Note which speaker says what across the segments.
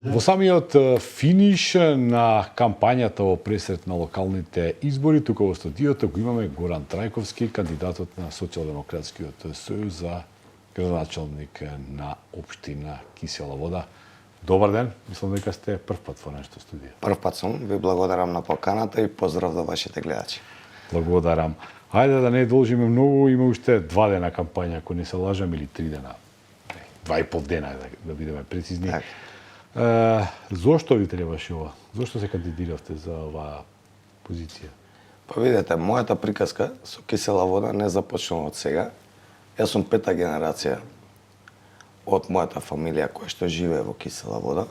Speaker 1: Во самиот финиш на кампањата во пресрет на локалните избори, тука во студиото го имаме Горан Трајковски, кандидатот на Социјалдемократскиот сојуз за градоначалник на општина Кисела Вода. Добар ден, мислам дека сте прв пат во нашето студио.
Speaker 2: Прв пат сум, ви благодарам на поканата и поздрав до вашите гледачи.
Speaker 1: Благодарам. Хајде да не должиме многу, има уште 2 дена кампања, ако не се лажам, или 3 дена. 2,5 дена, да бидеме прецизни. Зошто ви требаше ова? Зошто се кандидиравте за оваа позиција?
Speaker 2: Па видете, мојата приказка со Кисела Вода не започнува од сега. Јас сум 5-та генерација од мојата фамилија која што живее во Кисела Вода.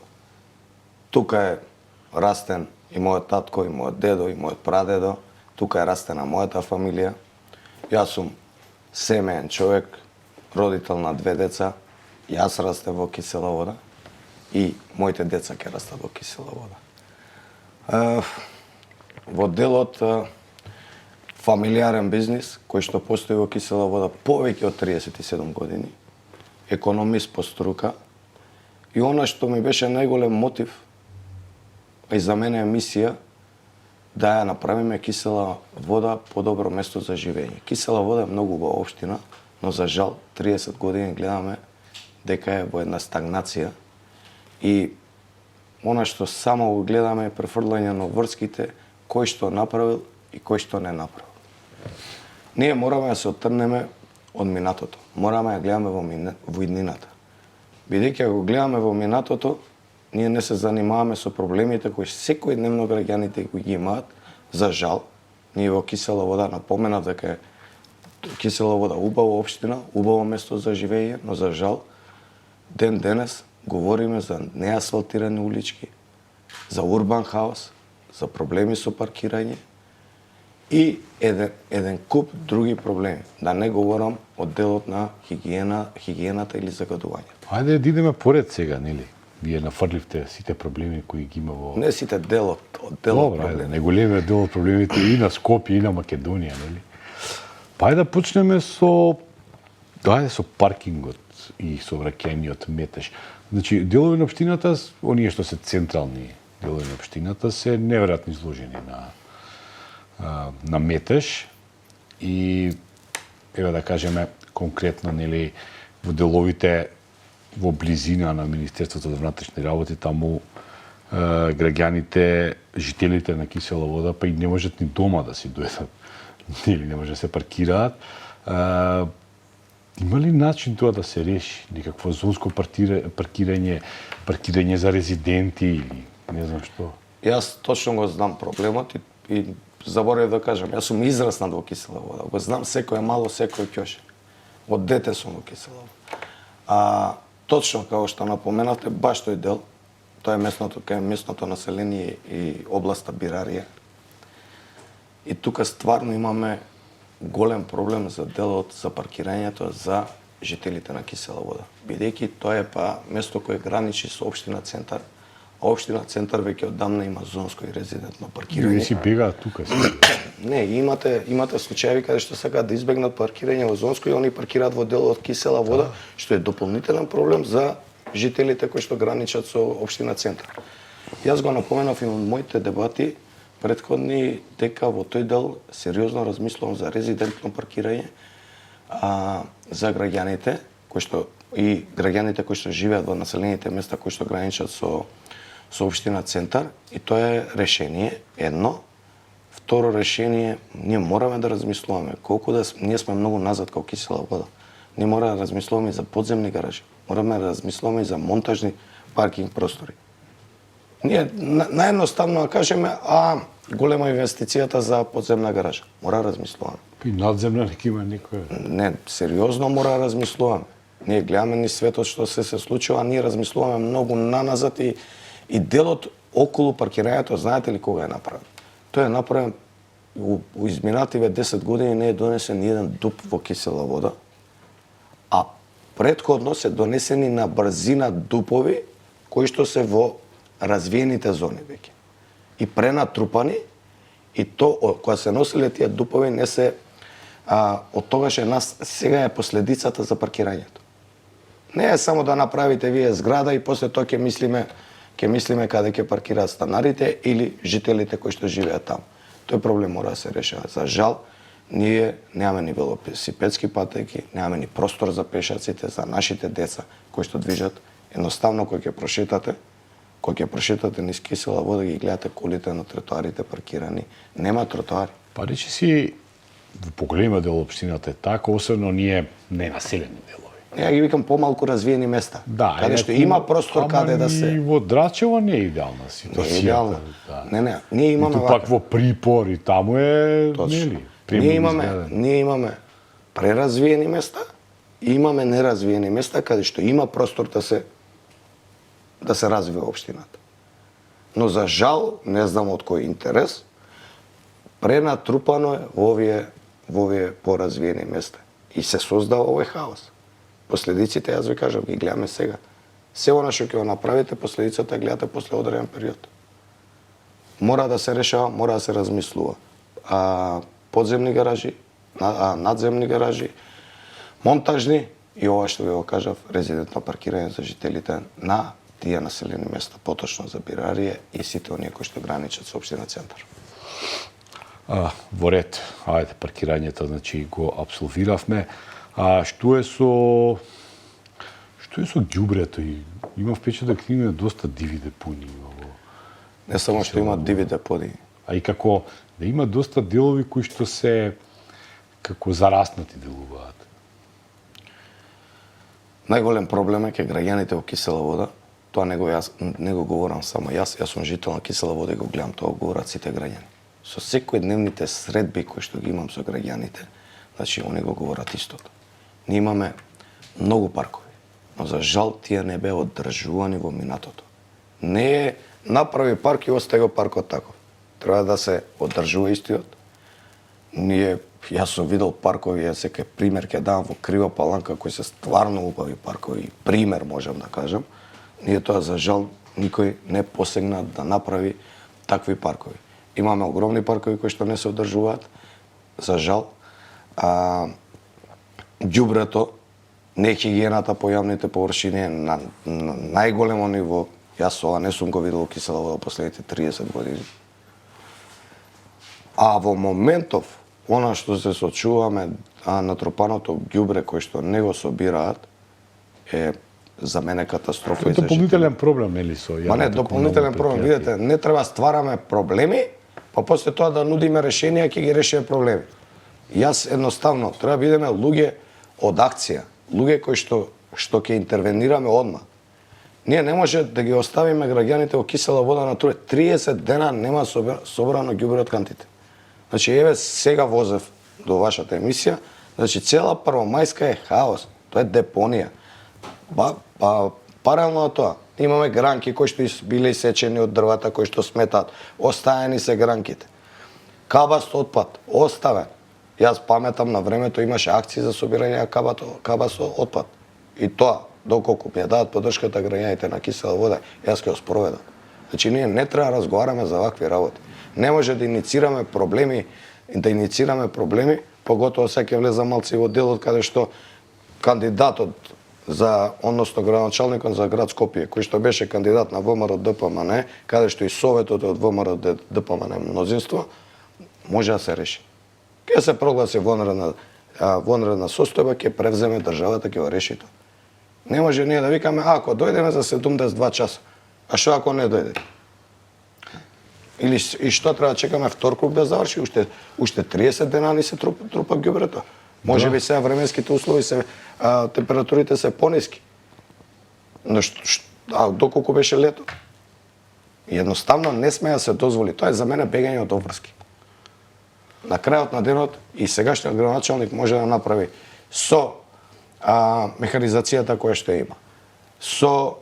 Speaker 2: Тука е растен и мојот татко, и мојот дедо, и мојот прадедо. Тука е растена мојата фамилија. Јас сум семеен човек, родител на 2 деца. Јас растем во Кисела Вода и моите деца ќе растат во Кисела Вода. Во делот фамилиарен бизнис кој што постои во Кисела Вода повеќе од 37 години, економист по струка, и она што ми беше најголем мотив и за мене е мисија да ја направиме Кисела Вода подобро место за живење. Кисела Вода е многу убава општина, но за жал 30 години гледаме дека е во една стагнација и она што само го гледаме е префрлање на врските, кој што направил и кој што не направил. Ние мораме да се оттрнеме од минатото. Мораме да гледаме во иднината. Бидејќи ако гледаме во минатото, ние не се занимаваме со проблемите кои секојдневно граѓаните кои ги имаат. За жал, ние во Кисела Вода напоменав дека Кисела Вода убава општина, убаво место за живење, но за жал ден денес говориме за неасфалтирани улички, за урбан хаос, за проблеми со паркирање и еден куп други проблеми. Да не говорам од делот на хигиената или загадувањето.
Speaker 1: Ајде да идеме поред сега, нели? Вие нафрливте сите проблеми кои ги има во...
Speaker 2: Не сите делот, од делот проблеми.
Speaker 1: Добре, најголемиот дел од проблемите и на Скопје и на Македонија, нели? Па ајде да почнеме со паркингот и со враќањето метеж. Значи, делови на општината, оние што се централни делови на општината, се неверојатно изложени на метеж и еве да кажеме конкретно, нели, во деловите во близина на Министерството за внатрешни работи, таму граѓаните, жителите на Кисела Вода, па и не можат ни дома да си дојдат, нели, не може да се паркираат. Има ли начин тоа да се реши? Некакво зонско паркирање за резиденти или не знам што?
Speaker 2: Јас точно го знам проблемот и заборев да кажам, јас сум израснат во Кисела Вода. Го знам секој мало, секој ќоше. Од дете сум во Кисела Вода. Точно како што напоменавте, баш тој дел, тоа е местното население и областа Бирарија. И тука стварно имаме голем проблем за делот за паркирањето за жителите на Кисела Вода. Бидејќи тоа е па место кое граничи со општина Центар, а општина Центар веќе одамна има зонско и резидентно паркирање.
Speaker 1: И си бегаат тука.
Speaker 2: Не, имате случаи каде што сакаат да избегнат паркирање во зонско и они паркираат во делот Кисела Вода, што е дополнителен проблем за жителите кои што граничат со општина Центар. Јас го напоменав и во моите дебати претходни дека во тој дел сериозно размислувам за резидентно паркирање за граѓаните кои што живеат во населените места кои што граничат со општина Центар, и тоа е решение едно. Второ решение, ние мораме да размислуваме ние сме многу назад како Кисела Вода. Ние мораме да размислуваме за подземни гаражи. Мораме да размислуваме за монтажни паркинг простори. Ние наједноставно да кажеме, голема инвестицијата за подземна гаража. Мора да размислуваме.
Speaker 1: И надземна нека има никоја.
Speaker 2: Не, сериозно мора да размислуваме. Ние гледаме ни светот што се случува, ние размислуваме многу наназад и делот околу паркирањето, знаете ли кога е направен? Тој е направен у изминативе 10 години, не е донесен ни еден дуп во Кисела Вода, а претходно се донесени на брзина дупови кои што се во развиените зони веќе. И пренатрупани, и кога се носиле тие дупови не се од тогаш сега е последицата за паркирањето. Не е само да направите вие зграда и после тоа ќе мислиме ќе мислиме каде ќе паркираат станарите или жителите кои што живеат таму. Тој проблем мора да се решава. За жал, ние немаме ни велосипедски патеки, немаме ни простор за пешаците, за нашите деца кои што движат. Едноставно кој ќе прошетате низ кисела вода, ги гледате колите на тротоарите паркирани, нема тротоари.
Speaker 1: Па речи си, во поголема дел општината е така, особено ние ненаселени делови.
Speaker 2: Ја ги викам помалку развиени места,
Speaker 1: Да,
Speaker 2: каде што има простор каде да се...
Speaker 1: И во Драчево не е идеална
Speaker 2: Не
Speaker 1: ситуација.
Speaker 2: е идеално. Не, ние имаме
Speaker 1: И пак во Припор и таму е, нели?
Speaker 2: Ние имаме преразвиени места и имаме неразвиени места каде што има простор да се развива општината. Но за жал, не знам од кој интерес, пренатрупано е во овие поразвиени места. И се создава овој хаос. Последиците, јас ви кажам, ги гледаме сега. Се она што ќе го направите, последицата гледате после одреден период. Мора да се решава, мора да се размислува. Подземни гаражи, надземни гаражи, монтажни и ова што ви го кажав, резидентно паркирање за жителите на тие населени места, поточно за Бирарија и сите оние кои што граничат со општина Центар.
Speaker 1: Во ред, ајде, паркирањето, значи го апсолвиравме. Што е со ѓубрето? Има впечаток дека има доста диви депони.
Speaker 2: Не само што има диви депони.
Speaker 1: А и како да има доста делови кои што се како зараснати делуваат.
Speaker 2: Најголем проблем е ке граѓаните во Кисела Вода. Тоа не го говорам само јас сум жител на Кисела Вода и го гледам, тоа го говорат сите граѓани. Со секојдневните средби кои што ги имам со граѓаните, значи они го говорат истото. Ние имаме многу паркови, но за жал тие не беа оддржувани во минатото. Не е направи парк и остави го паркот таков. Треба да се оддржува истиот. Јас сум видел паркови, јас секој пример ќе дам во Крива Паланка, кои се стварно убави паркови, пример можам да кажам. Ние тоа за жал никој не посегна да направи такви паркови. Имаме огромни паркови кои што не се одржуваат, за жал. Ѓубрето, нехигиената по јавните површини на најголемо ниво. Јас ова не сум го видел во Кисела Вода последните 30 години. А во моментов, она што се сочуваме, натрупаното ѓубре кој што не го собираат, е за мене катастрофа.
Speaker 1: Тоа е дополнителен проблем, нели со јавните?
Speaker 2: Ма не, дополнителен проблем. Видете, не треба ствараме проблеми, па после тоа да нудиме решенија, ќе ги решиме проблеми. Јас едноставно треба да бидеме луѓе од акција, луѓе кои што ќе интервенираме одма. Ние не може да ги оставиме граѓаните во Кисела Вода на 30 дена нема собрано ѓубре од кантите. Значи, еве сега возев до вашата емисија, значи цела Првомајска е хаос, тоа е депонија. Паралелно на тоа, имаме гранки кои што биле исечени од дрвата, кои што сметаат, остаени се гранките. Кабаст отпад, оставен. Јас паметам на времето имаше акции за собирање на кабаст отпад. И тоа, доколку ми ја дадат поддршката граѓаните на Кисела Вода, јас ќе го спроведам. Значи, ние не треба да разговараме за вакви работи. Не може да иницираме проблеми, поготово сега ќе влезам малци во делот каде што кандидатот односно градоначалникот за град Скопје, кој што беше кандидат на ВМРО ДПМН, каде што и советот од ВМРО ДПМН мнозинство, може да се реши. Ќе се прогласи вонредна состојба, ќе превземе државата, ќе го реши тоа. Не може ние да викаме, ако дојдеме за 72 часа, а што ако не дојде? Или и што треба да чекаме втор круг да заврши, уште 30 дена ни се трупа ѓубрето. Може би сега временските услови температурите се пониски. Но доколку беше лето? Едноставно не смее да се дозволи. Тоа е за мене бегање од обврски. На крајот на денот и сегашниот градоначалник може да направи со механизацијата која што има, со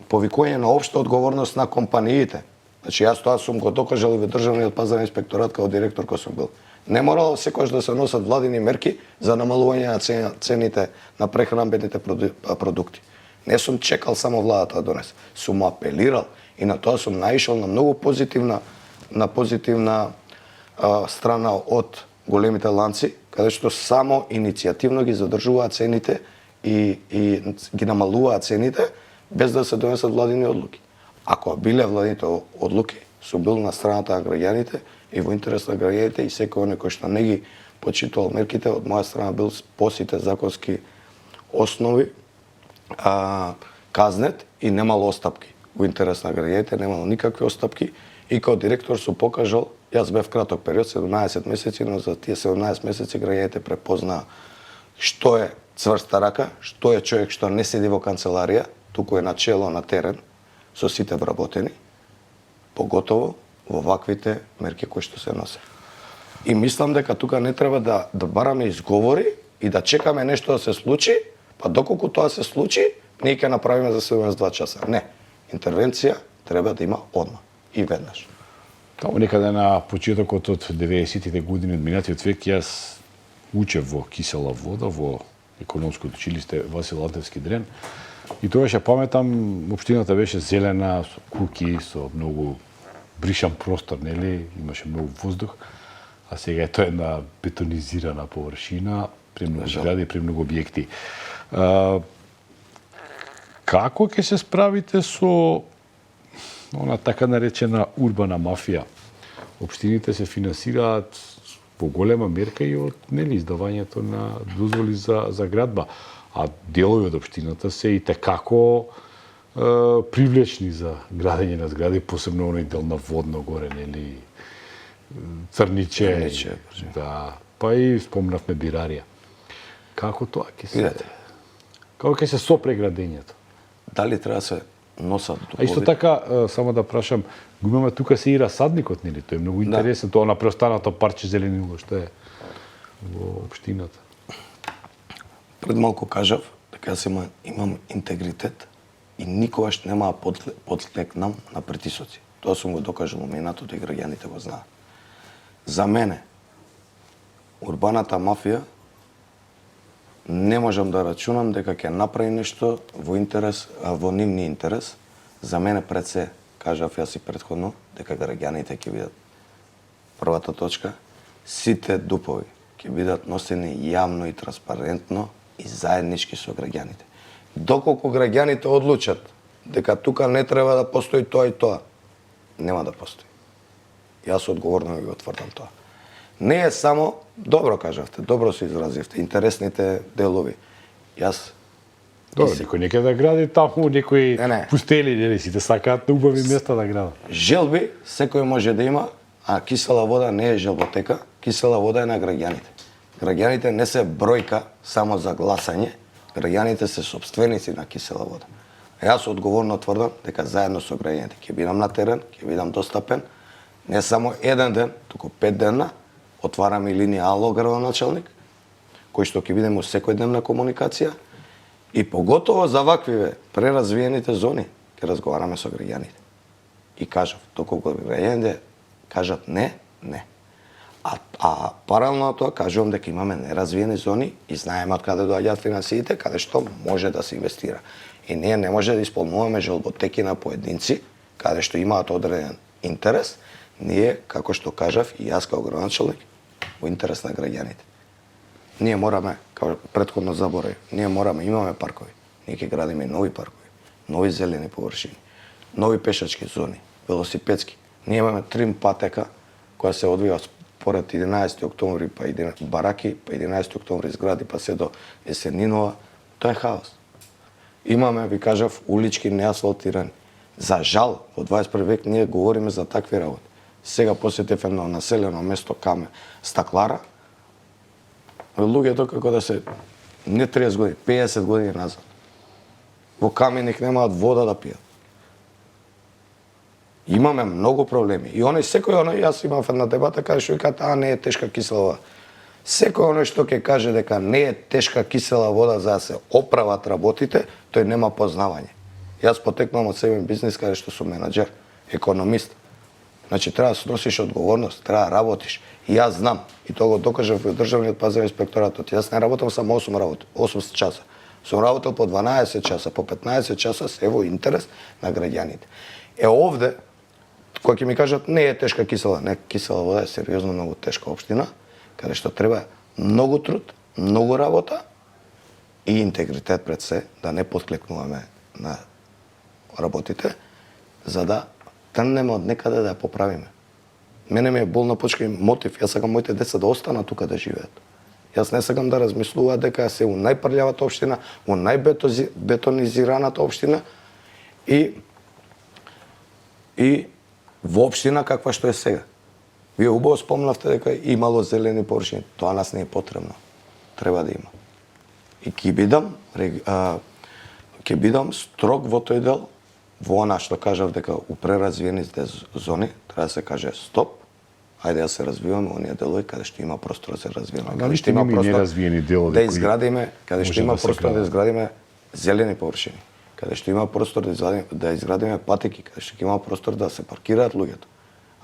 Speaker 2: повикување на општа одговорност на компаниите. Значи, јас тоа сум го докажал и во Државниот пазарен инспекторат као директор кој сум бил. Не морало секогаш да се носат владини мерки за намалување на цените на прехранбените продукти. Не сум чекал само владата да донесе. Сум апелирал и на тоа сум наишол на многу позитивна страна од големите ланци, каде што само иницијативно ги задржуваат цените и ги намалуваат цените без да се донесат владини одлуки. Ако биле владите одлуки, су бил на страната на граѓаните и во интерес на граѓаните и секој оној кој што не ги почитувал мерките, од моја страна бил по сите законски основи казнет и немало остапки. Во интерес на граѓаните немало никакви остапки и као директор су покажал, јас бев краток период, 17 месеци, но за тие 17 месеци граѓаните препознаа што е цврста рака, што е човек што не седи во канцеларија, туку е на чело на терен со сите вработени, поготово во ваквите мерки кои што се носе. И мислам дека тука не треба да бараме изговори и да чекаме нешто да се случи, па доколку тоа се случи, ние ќе направиме за 72 часа. Не. Интервенција треба да има одма и веднаш.
Speaker 1: Таму некаде на почетокот од 90-тите години од минатиот век јас учев во Кисела вода во економското училиште Васил Антевски Дрен. И тогаш ја паметам, општината беше зелена, со куки, со многу бришан простор, нели, имаше многу воздух, а сега е тоа една бетонизирана површина, премногу згради, премногу објекти. Како ќе се справите со она така наречена урбана мафија? Општините се финансираат во голема мерка и од нели издавањето на дозволи за градба, а делови од општината се и tekako привлечни за градење на згради, посебно оној дел на Водно горе, нели Црниче, да, па и спомнавме Бирарија. Како тоа ќе се Како ќе се сопре градењето?
Speaker 2: Дали треба да се носат дубови?
Speaker 1: А исто така, само да прашам, го имаме тука се и расадникот, нели? Тој е многу интересен, тоа на преостанато парче зеленило што е во општината.
Speaker 2: Пред малку кажав дека јас имам интегритет и никогаш нема да потлекнам на притисоци. Тоа сум го докажал во минатото и граѓаните го знаат. За мене, урбаната мафија не можам да рачунам дека ќе направи нешто во интерес, во нивни интерес. За мене пред се, кажав јас и претходно, дека граѓаните ќе видат првата точка, сите дупови ќе бидат носени јавно и транспарентно и заеднички со граѓаните. Доколку граѓаните одлучат дека тука не треба да постои тоа и тоа, нема да постои. Јас одговорно ви го тврдам тоа. Не е само, добро кажавте, добро се изразивте, интересните делови. Јас
Speaker 1: Добро, некој нека да гради таму, некои пустели, нели, сите сакаат на убави места да градат.
Speaker 2: Желби секој може да има, а Кисела вода не е желботека, Кисела вода е на граѓаните. Граѓаните не се бројка само за гласање, граѓаните се сопственици на Кисела вода. Јас одговорно тврдам дека заедно со граѓаните ќе бидам на терен, ќе бидам достапен, не само еден ден, туку 5 дена, отвараме и линија Ало градоначалник, кој што ќе бидеме секојдневна комуникација и поготово за ваквиве преразвиените зони ќе разговараме со граѓаните. И кажав, доколку граѓаните кажат не, не. А паралелно на тоа кажувам дека имаме неразвиени зони и знаеме од каде доаѓаат финансиите, каде што може да се инвестира. И ние не може да исполнуваме желботеки на поединци, каде што имаат одреден интерес, ние, како што кажав и јас како градоначалник, во интерес на граѓаните. Ние мораме, како претходно заборав, ние мораме, имаме паркови, ние ќе градиме нови паркови, нови зелени површини, нови пешачки зони, велосипедски. Ние имаме трим патека која се одвива според 11 октомври, па бараки, па 11 октомври згради, па се до Есенинова. Тоа е хаос. Имаме, ви кажав, улички неасфалтирани. За жал, во 21 век ние говориме за такви работи. Сега посетив едно населено место Каме, Стаклара, луѓето како да се не 30 години, 50 години назад. Во Каменик немаат вода да пијат. Имаме многу проблеми. И секој оној, јас имав една дебата, каде што викаат, не е тешка кисела вода. Секој оној што ќе каже дека не е тешка кисела вода за да се оправат работите, тој нема познавање. Јас потекнувам од себе бизнис каде што сум менаџер, економист. Значи треба да сносиш одговорност, треба да работиш. И јас знам, и тоа го докажав во Државниот пазарен инспекторатот. Јас не работам само 8 часа. Сум работел по 12 часа, по 15 часа се во интерес на граѓаните. Овде, кога ќе ми кажат не е тешка кисела, не, кисела вода е сериозно многу тешка општина, каде што треба многу труд, многу работа и интегритет пред се, да не подклекнуваме на работите. за да тргнеме од некаде да ја поправиме. Мене ми е болна почка и мотив. Јас сакам моите деца да останат тука да живеат. Јас не сакам да размислуваат дека се у најпрљавата општина, у најбетонизираната општина и во општина каква што е сега. Вие убаво спомнавте дека имало зелени површини. Тоа нас не е потребно. Треба да има. И ќе бидам строг во тој дел, во она што кажав дека у преразвиените зони треба да се каже стоп, ајде да се развиваме оние делови каде што има простор за развивање.
Speaker 1: Каде што има неразвиени делови
Speaker 2: да изградиме, каде што има простор да изградиме зелени површини, каде што има простор да изградиме патеки, каде што има простор да се паркираат луѓето.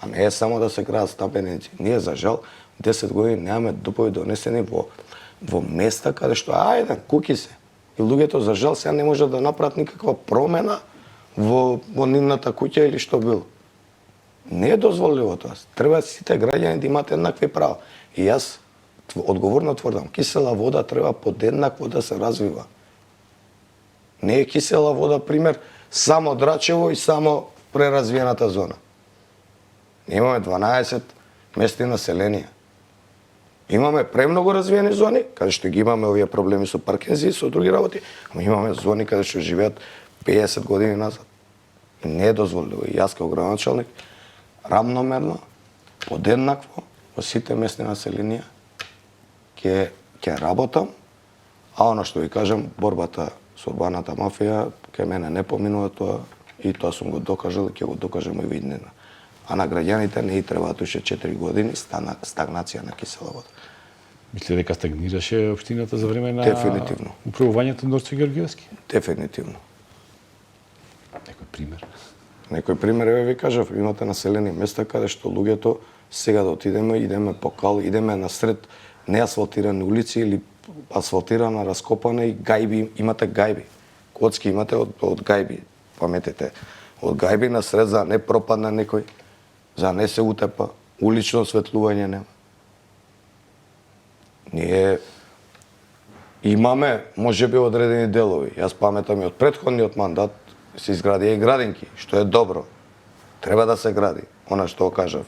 Speaker 2: А не е само да се градат стапеници. Ние за жал 10 години немаме дупови донесени во места каде што ајде куки се. И луѓето за жал сега не можат да направат никаква промена во нивната куќа или што било. Не е дозволиво тоа. Треба сите граѓани да имат еднакви права. И јас одговорно тврдам, кисела вода треба подеднакво да се развива. Не е кисела вода пример само Драчево и само преразвиената зона. Имаме 12 местни населенија. Имаме премногу развиени зони, каде што ги имаме овие проблеми со Паркинзи и со други работи, ама имаме зони каде што живеат 50 години назад. И не е дозволиво. И јас како градоначалник рамномерно, подеднакво во сите местни населенија ќе работам, а оно што ви кажам, борбата со урбаната мафија кај мене не поминува тоа и тоа сум го докажал и ќе го докажам и во иднина. А на граѓаните не и требаат уште 4 години стагнација на кисела вода.
Speaker 1: Мислите дека стагнираше општината за време на
Speaker 2: Дефинитивно.
Speaker 1: управувањето на Дорче Георгиевски?
Speaker 2: Дефинитивно.
Speaker 1: Некој пример?
Speaker 2: Некој пример, еве ви кажав, имате населени места каде што луѓето сега да идеме по кал, идеме насред неасфалтирани улици или асфалтирана, раскопана и гајби, имате гајби. Коцки имате од гајби, паметете. Од гајби насред за не пропадна некој, за не се утепа, улично осветлување нема. Ние имаме, можеби, одредени делови. Јас паметам и од претходниот мандат се изградија и градинки, што е добро. Треба да се гради, она што кажав.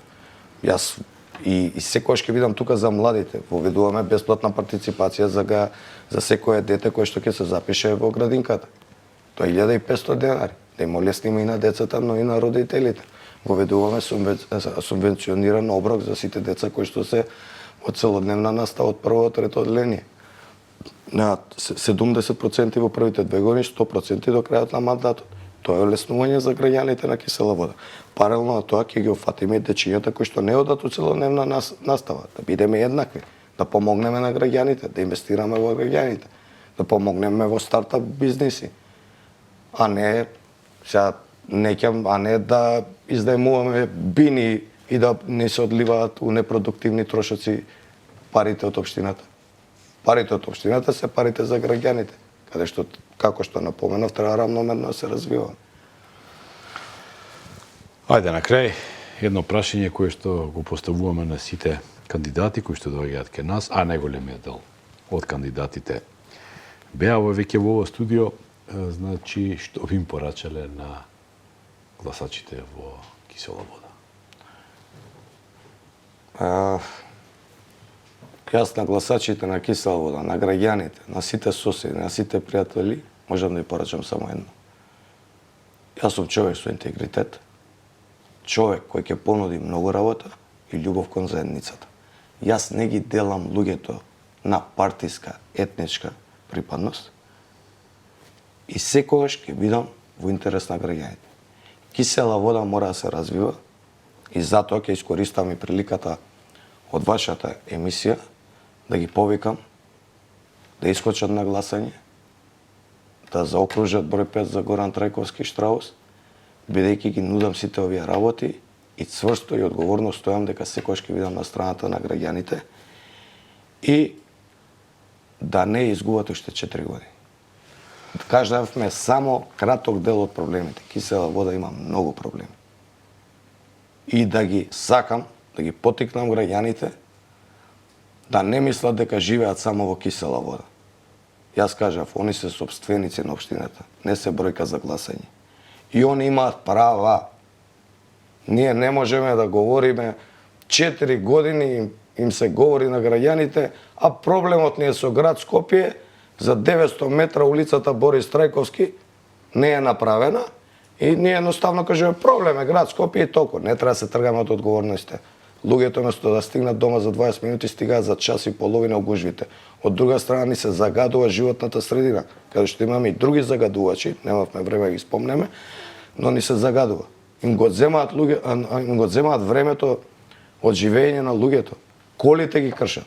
Speaker 2: Јас и секогаш ќе бидам тука за младите. Воведуваме бесплатна партиципација за секое дете кое што ќе се запише во градинката. Тоа е 1500 денари. Да им олесниме и на децата, но и на родителите. Воведуваме субвенциониран оброк за сите деца кои што се од целодневна настава од прво до трето одделение. На 70% во првите 2 години, 100% до крајот на мандатот. Тоа е олеснување за граѓаните на кисела вода. Паралелно на тоа ќе ги офатиме дечињата кои што не одат у целодневна настава, да бидеме еднакви, да помогнеме на граѓаните, да инвестираме во граѓаните, да помогнеме во стартап бизниси, а не да изнајмуваме бини и да не се одливаат у непродуктивни трошоци парите од општината. Парите од општината се парите за граѓаните, каде што, како што напоменав, треба рамномерно да се развива.
Speaker 1: Ајде, на крај, едно прашање кое што го поставуваме на сите кандидати кои што доаѓаат кај нас, а најголемиот дел од кандидатите беа веќе во ова студио, значи, што би им порачале на гласачите во кисела вода?
Speaker 2: Јас на гласачите на кисела вода, на граѓаните, на сите соседи, на сите пријатели, можам да ја порачам само едно. Јас сум човек со интегритет, човек кој ќе понуди многу работа и љубов кон заедницата. Јас не ги делам луѓето на партиска, етничка припадност и секогаш ќе бидам во интерес на граѓаните. Кисела вода мора да се развива и затоа ќе искористам и приликата од вашата емисија да ги повикам да искочат на гласање, да заокружат број 5 за Горан Трајковски Штраус, бидејќи ги нудам сите овие работи и цврсто и одговорно стојам дека секогаш ќе бидам на страната на граѓаните и да не изгубат уште 4 години. Кажавме само краток дел од проблемите. Кисела вода има многу проблеми. И да ги сакам, да ги потикнам граѓаните да не мислат дека живеат само во кисела вода. Јас кажав, они се сопственици на општината, не се бројка за гласање. И они имаат права. Ние не можеме да говориме 4 години им се говори на граѓаните, а проблемот ни е со град Скопје, за 900 метра улицата Борис Трајковски не е направена и ние едноставно кажеме проблем е град Скопје и толку. Не треба да се тргаме од одговорноста. Луѓето место да стигнат дома за 20 минути стигаат за час и половина у гужвите. Од друга страна ни се загадува животната средина, каде што имаме и други загадувачи, немавме време да ги спомнеме, но ни се загадува. Им го земаат времето од живење на луѓето. Колите ги кршат.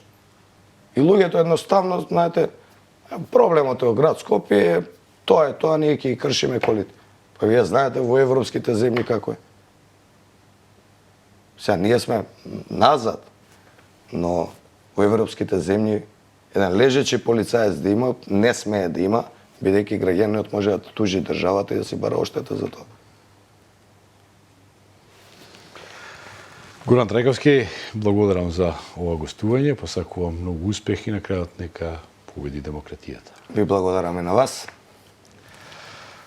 Speaker 2: И луѓето едноставно, знаете, проблемот е во град Скопје, тоа ние ќе ги кршиме колите. Па вие знаете во европските земји како е. Сега ние сме назад, но во европските земји еден лежечи полицаец да има, не смее да има, бидејќи граѓанинот може да тужи државата и да си бара оштета за тоа.
Speaker 1: Горан Трајковски, благодарам за ова гостување, посакувам многу успех и на крајот нека победи демократијата.
Speaker 2: Ви благодараме на вас.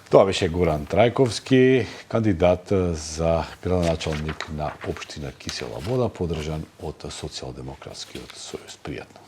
Speaker 1: Тоа беше Горан Трајковски, кандидат за градоначалник на општина Кисела Вода, подржан од Социјалдемократскиот сојуз. Пријатно.